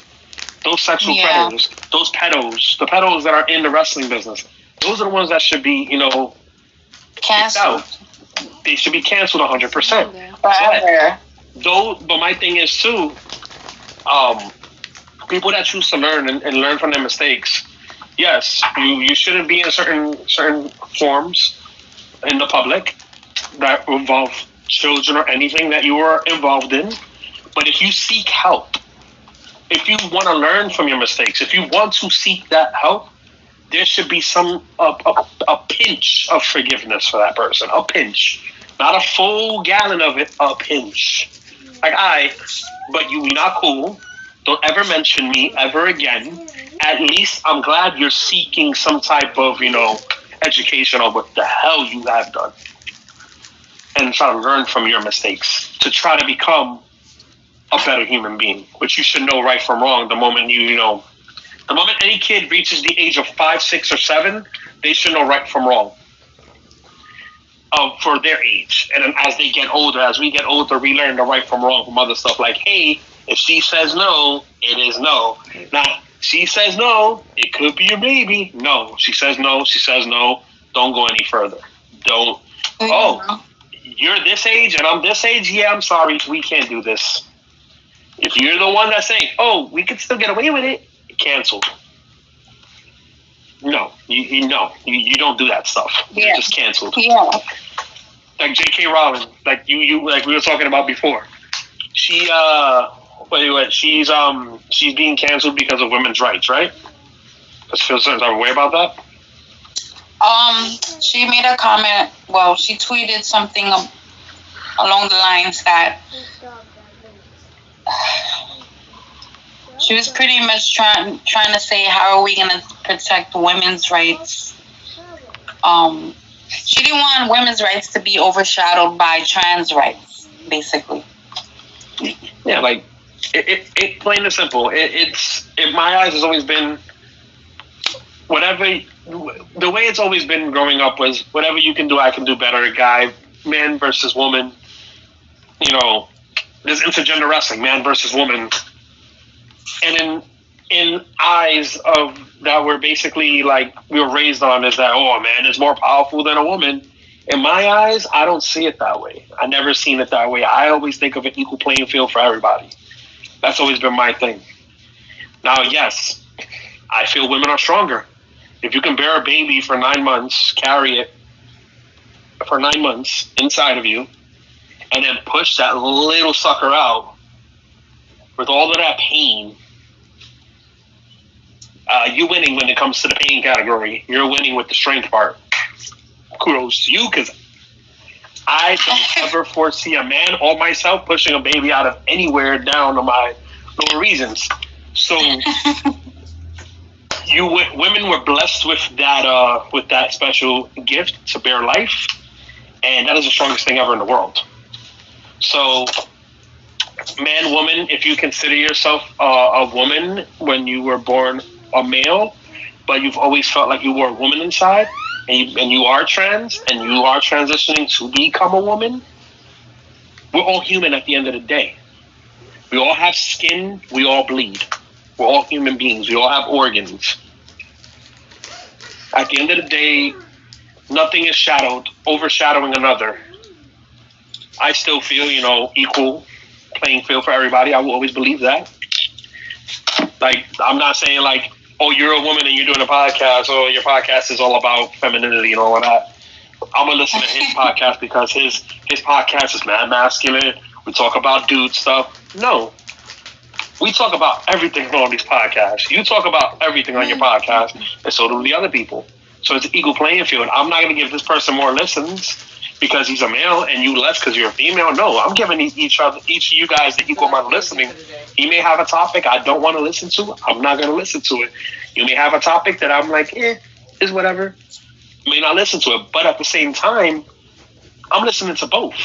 Those sexual predators, those pedos, the pedos that are in the wrestling business, those are the ones that should be, canceled. They should be canceled 100%. But my thing is too, people that choose to learn and learn from their mistakes. Yes, you shouldn't be in certain forms in the public that involve children or anything that you are involved in. But if you seek help, if you want to learn from your mistakes, if you want to seek that help, there should be a pinch of forgiveness for that person. A pinch. Not a full gallon of it, a pinch. Like, but you're not cool. Don't ever mention me ever again. At least I'm glad you're seeking some type of, education on what the hell you have done. And try to learn from your mistakes to try to become a better human being, which you should know right from wrong the moment the moment any kid reaches the age of 5, 6, or 7, they should know right from wrong for their age. And then as they get older, as we get older, we learn the right from wrong from other stuff like, hey, if she says no, it is no. Now, she says no, it could be your baby. No, she says no, don't go any further. Don't, you're this age and I'm this age? Yeah, I'm sorry, we can't do this. If you're the one that's saying, we could still get away with it, canceled. No, you don't do that stuff. Yeah. You're just canceled. Yeah. Like J.K. Rowling, like you like we were talking about before. She she's being canceled because of women's rights, right? Does feel certain type of way about that? She made a comment. Well, she tweeted something along the lines that she was pretty much trying to say, how are we going to protect women's rights? She didn't want women's rights to be overshadowed by trans rights, basically. Yeah, like it plain and simple. It's in my eyes has always been the way it's always been growing up was whatever you can do, I can do better. Guy, man versus woman. There's intergender wrestling, man versus woman. And in eyes of that we're basically like we were raised on is that, a man is more powerful than a woman. In my eyes, I don't see it that way. I never seen it that way. I always think of an equal playing field for everybody. That's always been my thing. Now, yes, I feel women are stronger. If you can bear a baby for 9 months, carry it for 9 months inside of you, and then push that little sucker out with all of that pain, you're winning when it comes to the pain category. You're winning with the strength part. Kudos to you, because I don't ever foresee a man or myself pushing a baby out of anywhere down to my lower reasons. So women were blessed with that special gift to bear life, and that is the strongest thing ever in the world. So, man, woman, if you consider yourself a woman when you were born a male, but you've always felt like you were a woman inside, and you are trans, and you are transitioning to become a woman, we're all human at the end of the day. We all have skin. We all bleed. We're all human beings. We all have organs. At the end of the day, nothing is overshadowing another. I still feel, equal playing field for everybody. I will always believe that. Like, I'm not saying like, oh, you're a woman and you're doing a podcast, or your podcast is all about femininity and all of that. I'm gonna listen to his podcast because his podcast is mad masculine. We talk about dude stuff. No. We talk about everything on these podcasts. You talk about everything on your podcast, and so do the other people. So it's an equal playing field. I'm not going to give this person more listens because he's a male and you less because you're a female. No, I'm giving each of you guys the equal amount of listening. He may have a topic I don't want to listen to. I'm not going to listen to it. You may have a topic that I'm like, is whatever. You may not listen to it, but at the same time, I'm listening to both.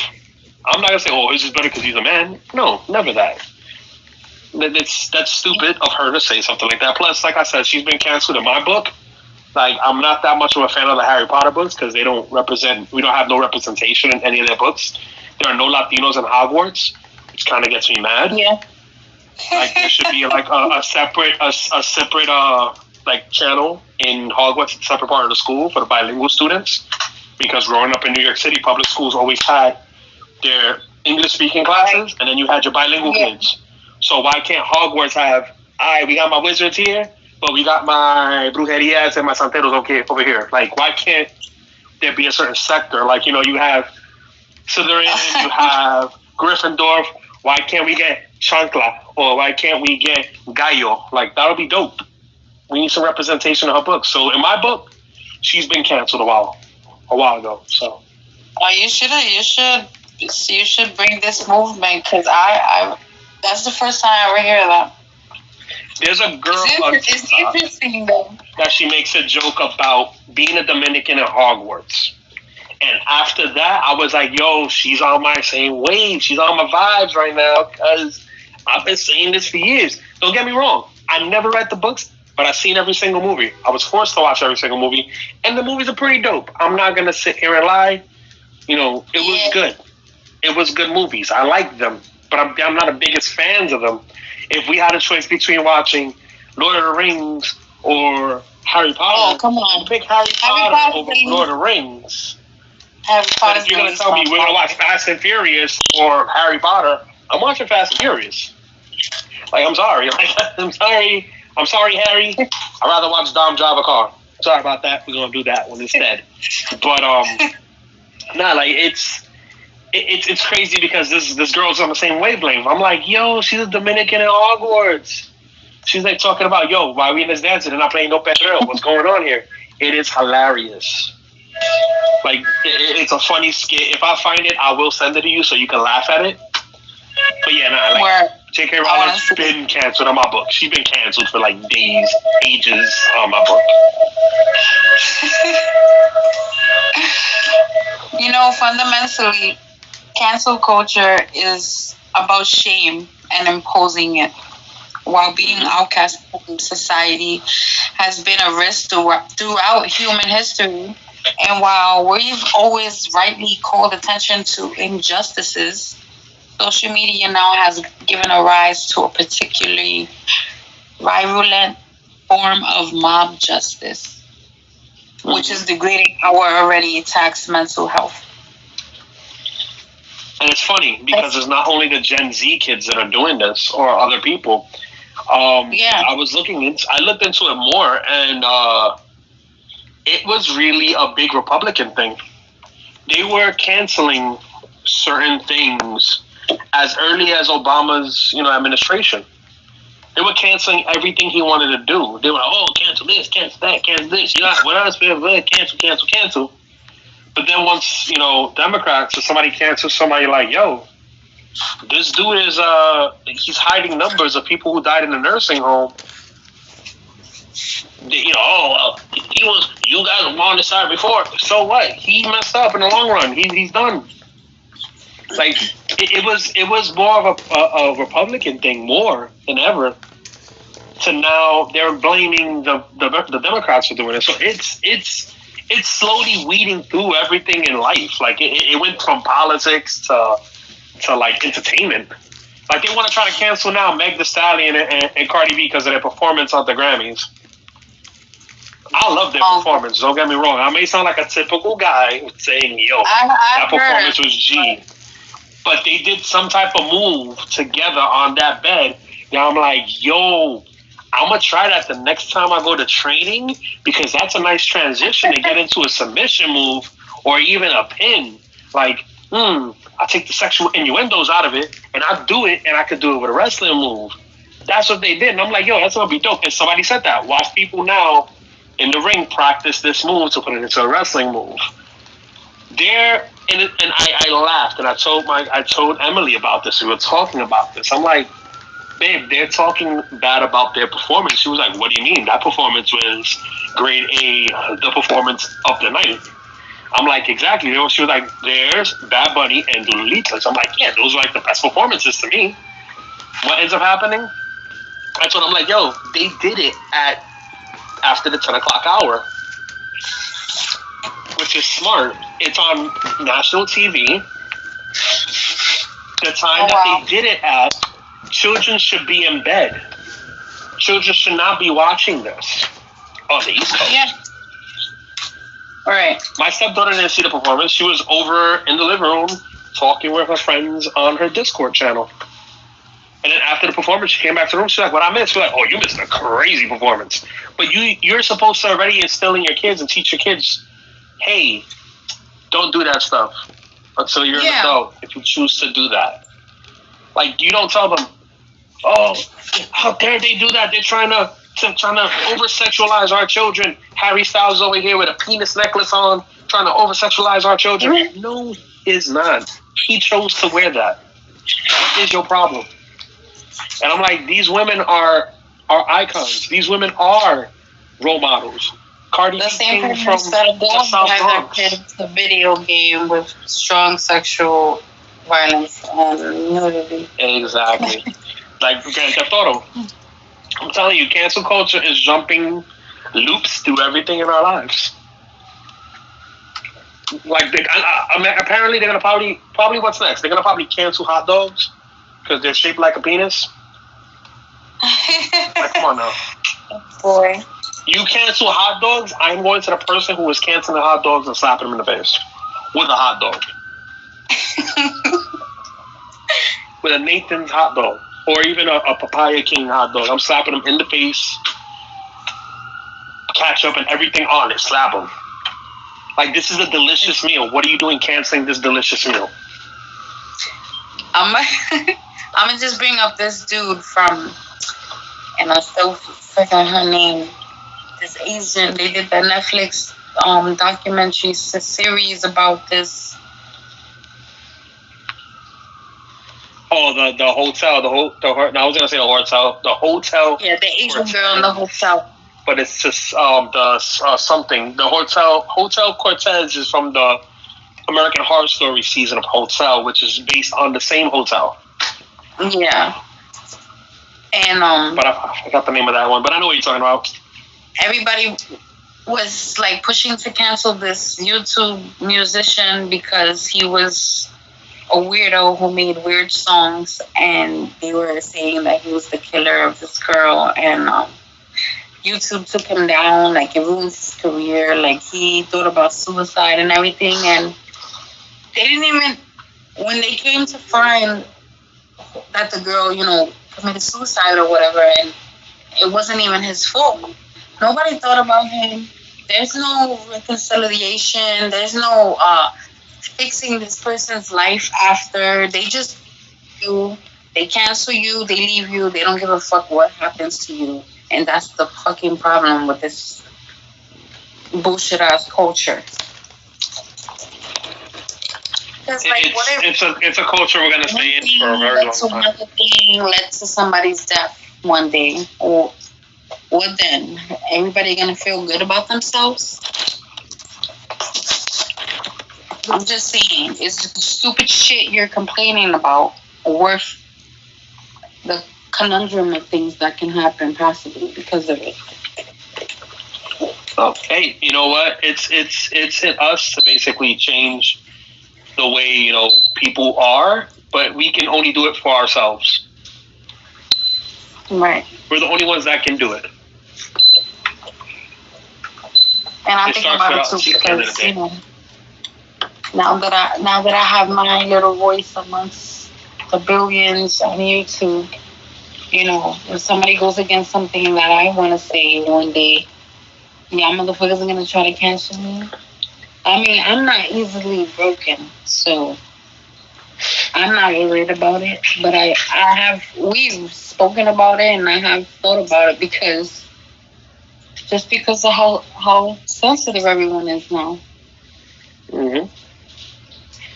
I'm not going to say, oh, his is better because he's a man. No, never that. That's stupid of her to say something like that. Plus, like I said, she's been canceled in my book. Like, I'm not that much of a fan of the Harry Potter books because we don't have no representation in any of their books. There are no Latinos in Hogwarts, which kind of gets me mad. Yeah. Like, there should be like a separate like channel in Hogwarts, a separate part of the school for the bilingual students. Because growing up in New York City, public schools always had their English speaking classes, and then you had your bilingual kids. So why can't Hogwarts have, we got my wizards here, but we got my brujerias and my santeros over here. Like, why can't there be a certain sector? Like, you have Slytherin, you have Gryffindor. Why can't we get Chancla? Or why can't we get Gallo? Like, that would be dope. We need some representation in her book. So in my book, she's been canceled a while ago. So. Oh, you should bring this movement because I that's the first time I ever hear that. There's a girl on it's interesting though that she makes a joke about being a Dominican at Hogwarts. And after that, I was like, yo, she's on my same wave. She's on my vibes right now because I've been saying this for years. Don't get me wrong. I never read the books, but I've seen every single movie. I was forced to watch every single movie. And the movies are pretty dope. I'm not going to sit here and lie. It was good. It was good movies. I liked them. But I'm not the biggest fans of them. If we had a choice between watching Lord of the Rings or Harry Potter, come on, I'd pick Harry Potter over Lord of the Rings. But if you're going to tell me we're going to watch Fast and Furious or Harry Potter, I'm watching Fast and Furious. Like, I'm sorry. I'm sorry, Harry. I'd rather watch Dom drive a car. Sorry about that. We're going to do that one instead. But, it's crazy because this girl's on the same wavelength. I'm like, yo, she's a Dominican in Hogwarts. She's like talking about, yo, why are we in this dance and they're not playing no perreo? What's going on here? It is hilarious. Like, it's a funny skit. If I find it, I will send it to you so you can laugh at it. But yeah, J.K. Rowling's been canceled on my book. She's been canceled for like days, ages on my book. Fundamentally, cancel culture is about shame and imposing it, while being outcast from society has been a risk throughout human history. And while we've always rightly called attention to injustices, social media now has given a rise to a particularly virulent form of mob justice, which is degrading our already taxed mental health. And it's funny because it's not only the Gen Z kids that are doing this or other people. I looked into it more, and it was really a big Republican thing. They were canceling certain things as early as Obama's, administration. They were canceling everything he wanted to do. They were like, oh, cancel this, cancel that, cancel this. You're not with us, cancel. But then once, Democrats or somebody cancels somebody like, yo, this dude is he's hiding numbers of people who died in the nursing home. You guys were on the side before. So what? He messed up in the long run. He's done. Like it was more of a Republican thing more than ever. To now they're blaming the Democrats for doing it. So it's slowly weeding through everything in life. Like it went from politics to like entertainment. Like they want to try to cancel now Meg Thee Stallion and Cardi B because of their performance at the Grammys. I love their performance. Don't get me wrong. I may sound like a typical guy saying, "Yo, that performance was G," but they did some type of move together on that bed. Now I'm like, "Yo, I'm gonna try that the next time I go to training because that's a nice transition to get into a submission move or even a pin. Like, I take the sexual innuendos out of it and I do it and I could do it with a wrestling move." That's what they did. And I'm like, yo, that's gonna be dope. And somebody said that. Watch people now in the ring practice this move to put it into a wrestling move. I laughed and I told Emily about this. We were talking about this. I'm like, babe, they're talking bad about their performance. She was like, what do you mean? That performance was grade A, the performance of the night. I'm like, exactly. She was like, there's Bad Bunny and Dua Lipa. So I'm like, yeah, those are like the best performances to me. What ends up happening? That's what I'm like, yo, they did it after the 10 o'clock hour, which is smart. It's on national TV. The time that they did it at, children should be in bed. Children should not be watching this on the East Coast. Yeah. All right. My stepdaughter didn't see the performance. She was over in the living room talking with her friends on her Discord channel. And then after the performance, she came back to the room. She's like, what I missed? We're like, oh, you missed a crazy performance. But you're supposed to already instill in your kids and teach your kids, hey, don't do that stuff until you're an adult if you choose to do that. Like, you don't tell them, oh, how dare they do that? They're trying to over-sexualize our children. Harry Styles over here with a penis necklace on, trying to over-sexualize our children. No, he's not. He chose to wear that. What is your problem? And I'm like, these women are icons. These women are role models. Cardi the B same came person from that the South has Bronx. their kids a video game with strong sexual violence and nudity. Exactly. Like Grand Theft Auto. I'm telling you, cancel culture is jumping loops through everything in our lives. Like, apparently they're gonna probably what's next? They're gonna probably cancel hot dogs because they're shaped like a penis. Like, come on now. Boy. You cancel hot dogs, I'm going to the person who was canceling hot dogs and slapping them in the face with a hot dog. With a Nathan's hot dog. Or even a Papaya King hot dog. I'm slapping them in the face. Ketchup and everything on it. Slap them. Like, this is a delicious meal. What are you doing canceling this delicious meal? I'm gonna just bring up this dude from, and I still forget her name. This Asian. They did the Netflix documentary series about this. Oh, the hotel, no, I was gonna say the hotel. The hotel. Yeah, the Asian girl in the hotel. But it's just something. The Hotel Cortez is from the American Horror Story season of Hotel, which is based on the same hotel. Yeah. And But I forgot the name of that one. But I know what you're talking about. everybody was like pushing to cancel this YouTube musician because he was a weirdo who made weird songs, and they were saying that he was the killer of this girl, and YouTube took him down, like it ruined his career, like he thought about suicide and everything, and they didn't even, when they came to find that the girl, committed suicide or whatever, and it wasn't even his fault, nobody thought about him. There's no reconciliation, there's no fixing this person's life after. They just they cancel you, they leave you, they don't give a fuck what happens to you. And that's the fucking problem with this bullshit ass culture. Because like, what if it's a culture we're gonna stay in for a very long time. Another thing led to somebody's death one day, or what then? Everybody gonna feel good about themselves? I'm just saying, is the stupid shit you're complaining about worth the conundrum of things that can happen possibly because of it? Okay, you know what? It's in us to basically change the way people are, but we can only do it for ourselves. Right. We're the only ones that can do it. And I think about it too because now that I have my little voice amongst the billions on YouTube, if somebody goes against something that I want to say one day, yeah, motherfuckers are gonna try to cancel me. I mean, I'm not easily broken, so I'm not worried about it. But we've spoken about it, and I have thought about it because of how sensitive everyone is now. Mm-hmm.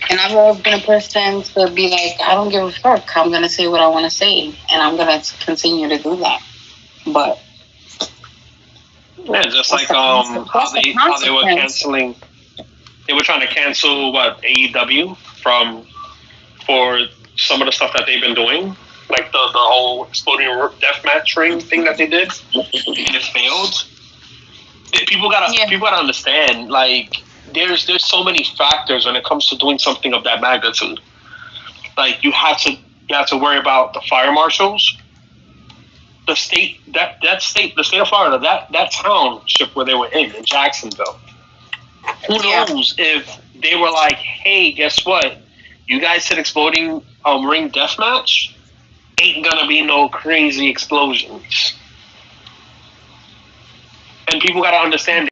And I've always been a person to be like, I don't give a fuck. I'm gonna say what I want to say, and I'm gonna continue to do that. But yeah, just like how they were canceling. They were trying to cancel AEW for some of the stuff that they've been doing, like the whole exploding deathmatch ring thing that they did, and it failed. People gotta understand, like there's so many factors when it comes to doing something of that magnitude. Like you have to worry about the fire marshals, the state of Florida, that township where they were in Jacksonville. Who knows if they were like, hey, guess what? You guys said exploding ring deathmatch? Ain't gonna be no crazy explosions. And people gotta understand